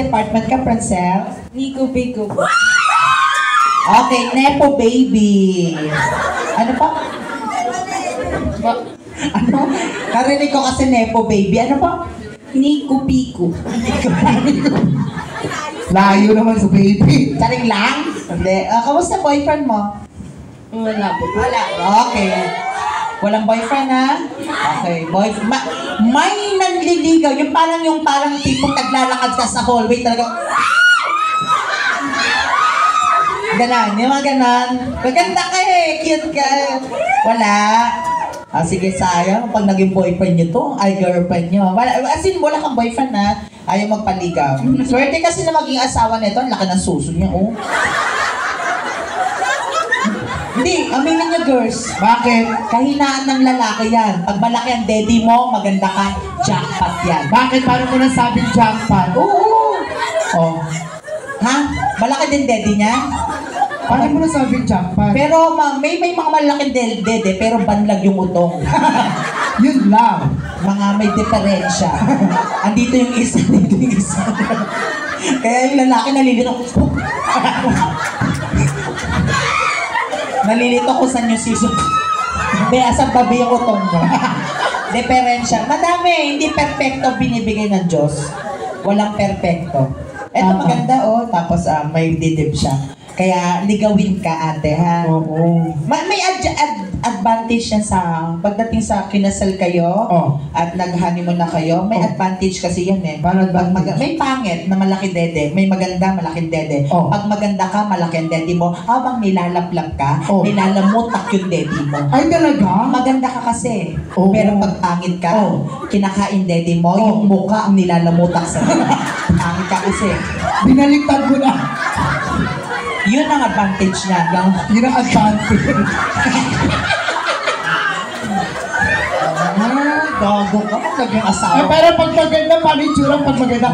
department ka, Francel? Nico Pico. Okay, Nepo Baby. Ano pa? Ano? Karinig ko kasi Nepo Baby. Ano pa? Nico Pico. Layo naman sa baby. Saring lang? Hindi. Kamusta boyfriend mo? Wala po. Wala. Okay. Walang boyfriend, ha? Okay. Boyfriend. May nanliligaw. Yung parang tipong naglalakad ka sa hallway talaga. Ganon. Yung mga ganon. Maganda ka eh. Cute ka eh. Wala. Sige, sayang. Pag naging boyfriend nyo to, ay girlfriend nyo. As in, wala kang boyfriend, ha? Ayaw magpaligaw. Swerte kasi na maging asawa nito. Ang laki ng suso niya, oh. Hindi, aminin niyo, girls. Bakit? Kahinaan ng lalaki yan. Pag malaki ang daddy mo, maganda ka, jackpot yan. Bakit? Paano mo nasabing jackpot? Oo. Oh. Ha? Malaki din daddy niya? Paano mo nasabing jackpot? Pero may mga malaking dede, pero banlag yung utong. Yun lang. Mga may diferensya. Andito yung isa, dito yung isa. Kaya yung lalaki nalilito. Nalilito ko sa new season. Hindi, asang babi yung utong mo. Diferensya. Madami, hindi perfecto binibigay ng Diyos. Walang perfecto. Eto maganda, oh. Tapos may didib siya. Kaya ligawin ka, ate, ha? Oo. May advantage yan sa pagdating sa kinasal kayo at nag-honeymoon na kayo. May advantage kasi yan eh. May pangit na malaki dede, may maganda malaking dede. Pag maganda ka, malaki ang dede mo. Habang nilalaplap ka, nilalamutak yung dede mo. Ay, talaga? Maganda ka kasi. Pero pag pangit ka, kinakain dede mo, yung mukha ang nilalamutak sa pangit ka kasi. Binaliktad mo na. Yun ang advantage niya. Yun ang advantage. Gago ka pag naging asawa. Pero pag maganda, paano yung tsura pag maganda?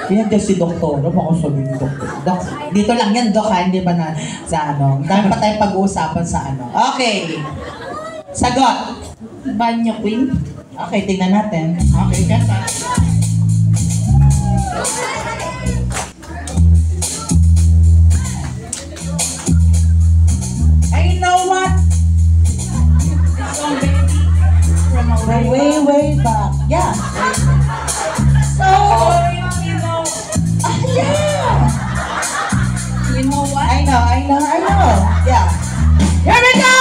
Yan din si Doktor. Baka sabihin ni Doktor. Dito lang yan, Dok, ha? Hindi ba na sa ano? Dahil pa tayong pag-uusapan sa ano. Okay. Sagot. Banyo Queen. Okay, tingnan natin. Okay, kata. I know what? Way back. Yeah. So, yeah. You know what? I know. Yeah. Here we go!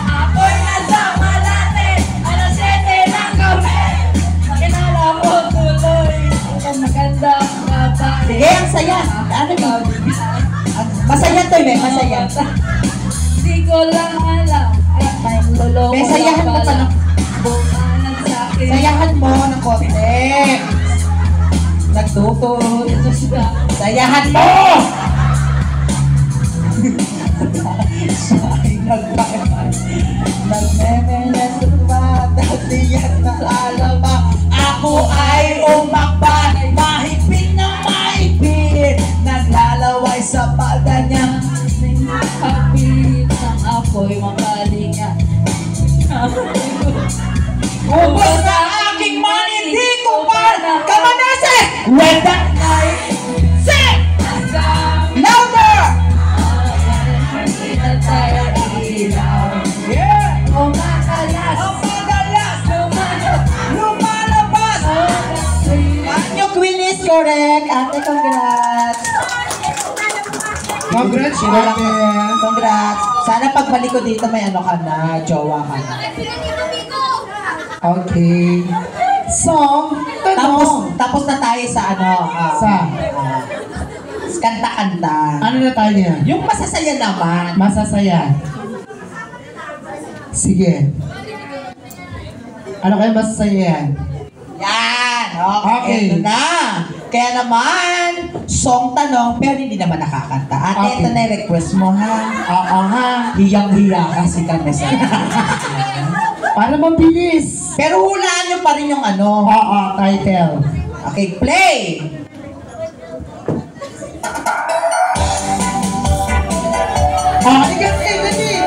Ako'y nasa Malate, alas 7 ng gabi. Kinala ko tuloy, ang magandang babae. Sige, ang saya. Ano yun? Masaya to eh, masaya. Di ko lang alam, ay may lulong. May sayahan mo pa ng... Bumanan sa akin. Sayahan mo ng konti. Nagtutol. Sayahan mo! Nagmemelas umata, tiyak na alaba. Ako ay umakbay, mahigpit na mahigpit. Naglalaway sa palda niya. Kapit ng apoy makalinga. Ubos na aking money, di ko pa kamanase! When that night, say! Louder! Yeah! Lumalabas! Banyo Queen is correct. Ate, congrats! Congrats, ate. Congrats! Sana pagbalik ko dito may ano ka na, jowa ka na. Okay. Song, tanong. Tapos na tayo sa ano, kanta-kanta. Ano na tayo niya? Yung masasaya naman. Masasaya. Sige. Ano kayo masasaya yan? Yan! Okay. Okay. Ito na. Kaya naman, song tanong, pero hindi naman nakakanta. Ate, Okay. ito na yung request mo, ha? Oo ha. Hiyang-hiya kasi kami sa... Para mabilis. Pero hulaan nyo pa rin yung ano. Oo, title. Okay, play! Ikat kayo dali.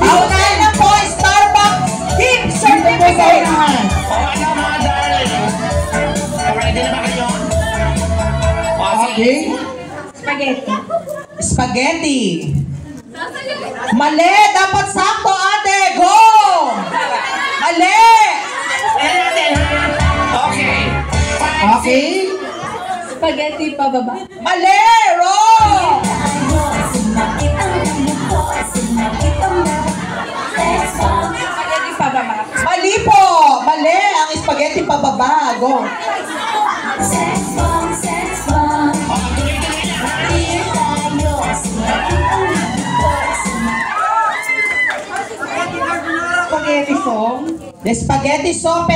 Paunahin na po, Starbucks Gift Certificate! Okay? Spaghetti. Spaghetti. Mali! Dapat sakto, ate! Go! Mali! Okay? Spaghetti pababa. Mali! Wrong! Spaghetti pababa. Mali po! Mali! Ang spaghetti pababa. Go! Spaghetti song. The spaghetti sauce